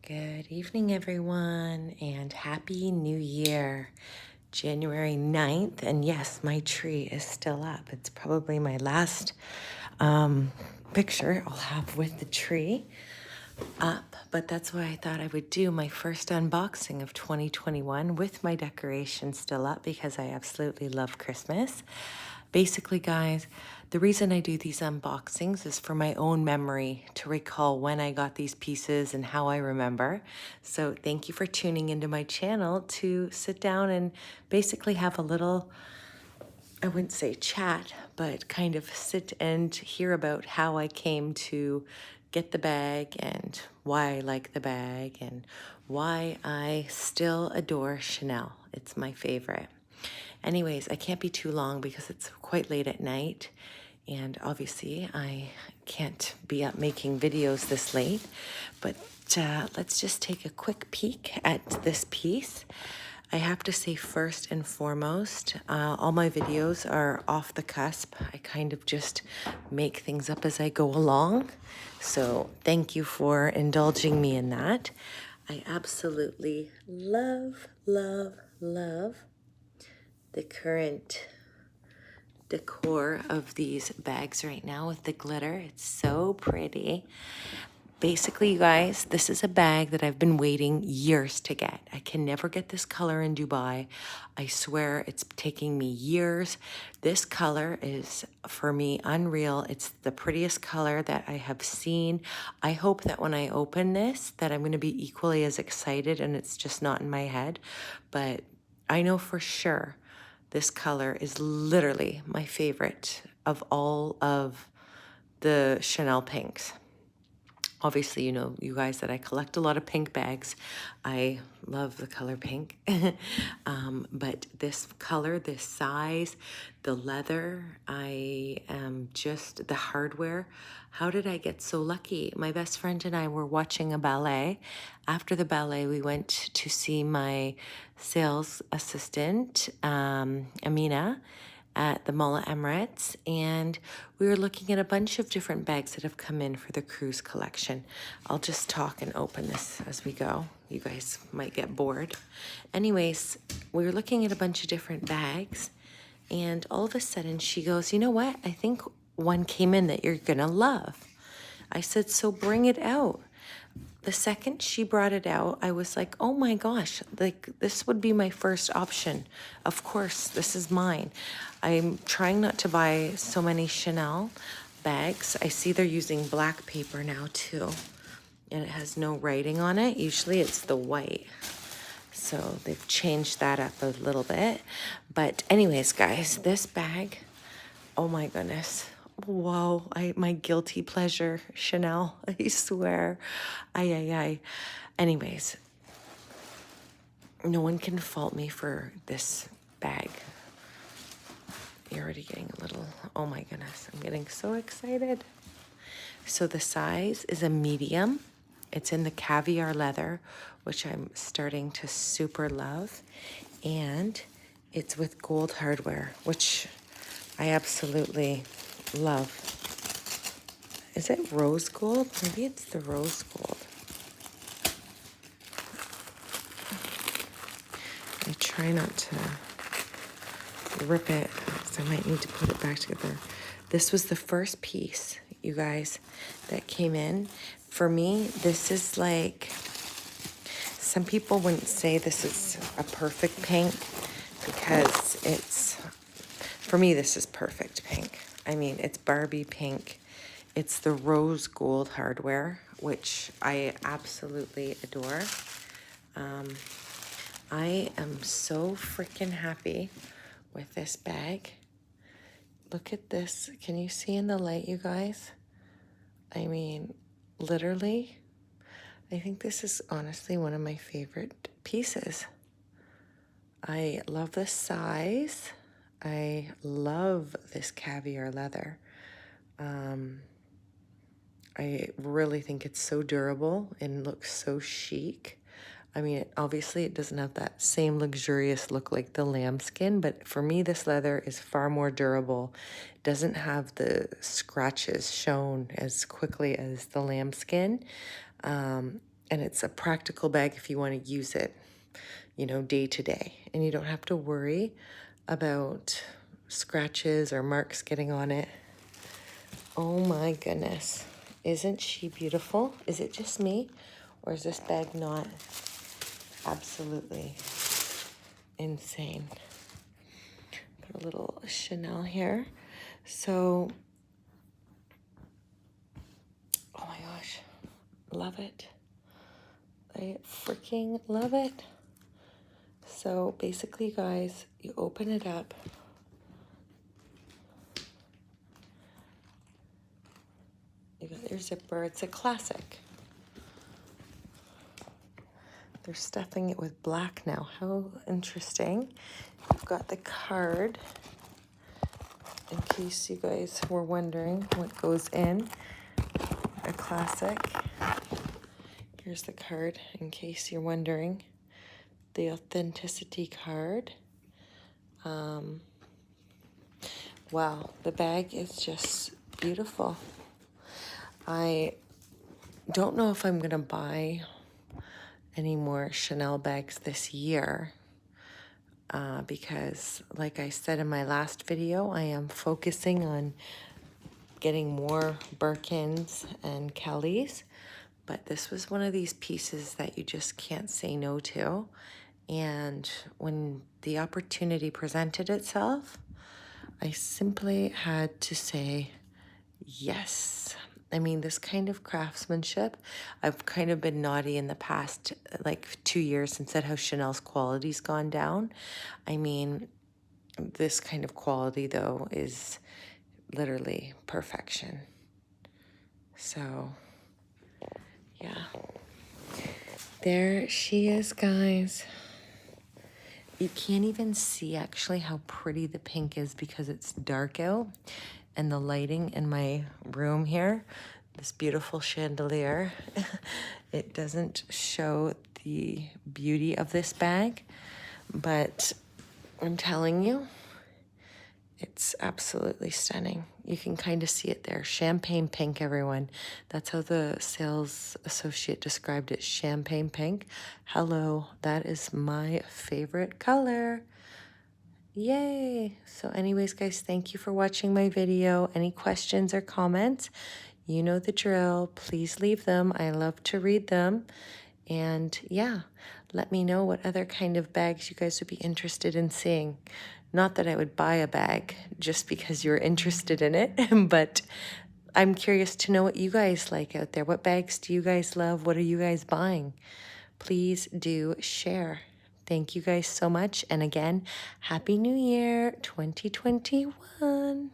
Good evening, everyone, and Happy New Year. January 9th, and yes, my tree is still up. It's probably my last picture I'll have with the tree up, but that's why I thought I would do my first unboxing of 2021 with my decoration still up because I absolutely love Christmas. Basically, guys, the reason I do these unboxings is for my own memory to recall when I got these pieces and how I remember. So thank you for tuning into my channel to sit down and basically have a little, I wouldn't say chat, but kind of sit and hear about how I came to get the bag and why I like the bag and why I still adore Chanel. It's my favorite. Anyways, I can't be too long because it's quite late at night. And obviously, I can't be up making videos this late. But let's just take a quick peek at this piece. I have to say, first and foremost, all my videos are off the cusp. I kind of just make things up as I go along. So thank you for indulging me in that. I absolutely love, love, love the current decor of these bags right now with the glitter. It's so pretty. Basically, you guys, this is a bag that I've been waiting years to get. I can never get this color in Dubai. I swear it's taking me years. This color is, for me, unreal. It's the prettiest color that I have seen. I hope that when I open this, that I'm going to be equally as excited and it's just not in my head. But I know for sure this color is literally my favorite of all of the Chanel pinks. Obviously, you know, you guys, that I collect a lot of pink bags. I love the color pink. But this color, this size, the leather, I am just, the hardware. How did I get so lucky? My best friend and I were watching a ballet. After the ballet, we went to see my sales assistant, Amina, at the Mall at Emirates, and we were looking at a bunch of different bags that have come in for the cruise collection. I'll just talk and open this as we go. You guys might get bored. Anyways, we were looking at a bunch of different bags, and all of a sudden she goes, "You know what? I think one came in that you're gonna love." I said, "So bring it out." The second she brought it out, I was like, oh my gosh, like this would be my first option. Of course, this is mine. I'm trying not to buy so many Chanel bags. I see they're using black paper now too, and it has no writing on it. Usually it's the white. So they've changed that up a little bit. But anyways, guys, this bag, oh my goodness. Whoa, my guilty pleasure, Chanel, I swear. Ay. Anyways, no one can fault me for this bag. You're already getting a little, oh my goodness, I'm getting so excited. So the size is a medium. It's in the caviar leather, which I'm starting to super love. And it's with gold hardware, which I absolutely love. Is it rose gold? Maybe it's the rose gold. I try not to rip it, so I might need to put it back together. This was the first piece, you guys, that came in. For me, this is like, some people wouldn't say this is a perfect pink because it's, for me, this is perfect pink. I mean, it's Barbie pink. It's the rose gold hardware, which I absolutely adore. I am so freaking happy with this bag. Look at this. Can you see in the light, you guys? I mean, literally, I think this is honestly one of my favorite pieces. I love the size. I love this caviar leather. I really think it's so durable and looks so chic. I mean, obviously it doesn't have that same luxurious look like the lambskin, but for me, this leather is far more durable. It doesn't have the scratches shown as quickly as the lambskin. And it's a practical bag if you want to use it, you know, day to day. And you don't have to worry about scratches or marks getting on it. Oh my goodness. Isn't she beautiful? Is it just me? Or is this bag not absolutely insane? Put a little Chanel here. So, oh my gosh, love it. I freaking love it. So basically, guys, you open it up. You got your zipper. It's a classic. They're stuffing it with black now. How interesting. You've got the card, in case you guys were wondering what goes in. A classic. Here's the card, in case you're wondering. The authenticity card. Wow, the bag is just beautiful. I don't know if I'm gonna buy any more Chanel bags this year because, like I said in my last video, I am focusing on getting more Birkins and Kellys, but this was one of these pieces that you just can't say no to. And when the opportunity presented itself, I simply had to say yes. I mean, this kind of craftsmanship, I've kind of been naughty in the past, like 2 years, and said how Chanel's quality's gone down. I mean, this kind of quality, though, is literally perfection. So, yeah. There she is, guys. You can't even see actually how pretty the pink is because it's dark out, and the lighting in my room here, this beautiful chandelier, it doesn't show the beauty of this bag, but I'm telling you, it's absolutely stunning. You can kind of see it there. Champagne pink, everyone. That's how the sales associate described it, champagne pink. Hello, that is my favorite color. Yay! So anyways, guys, thank you for watching my video. Any questions or comments, you know the drill. Please leave them. I love to read them. And yeah, let me know what other kind of bags you guys would be interested in seeing. Not that I would buy a bag just because you're interested in it, but I'm curious to know what you guys like out there. What bags do you guys love? What are you guys buying? Please do share. Thank you guys so much. And again, Happy New Year 2021.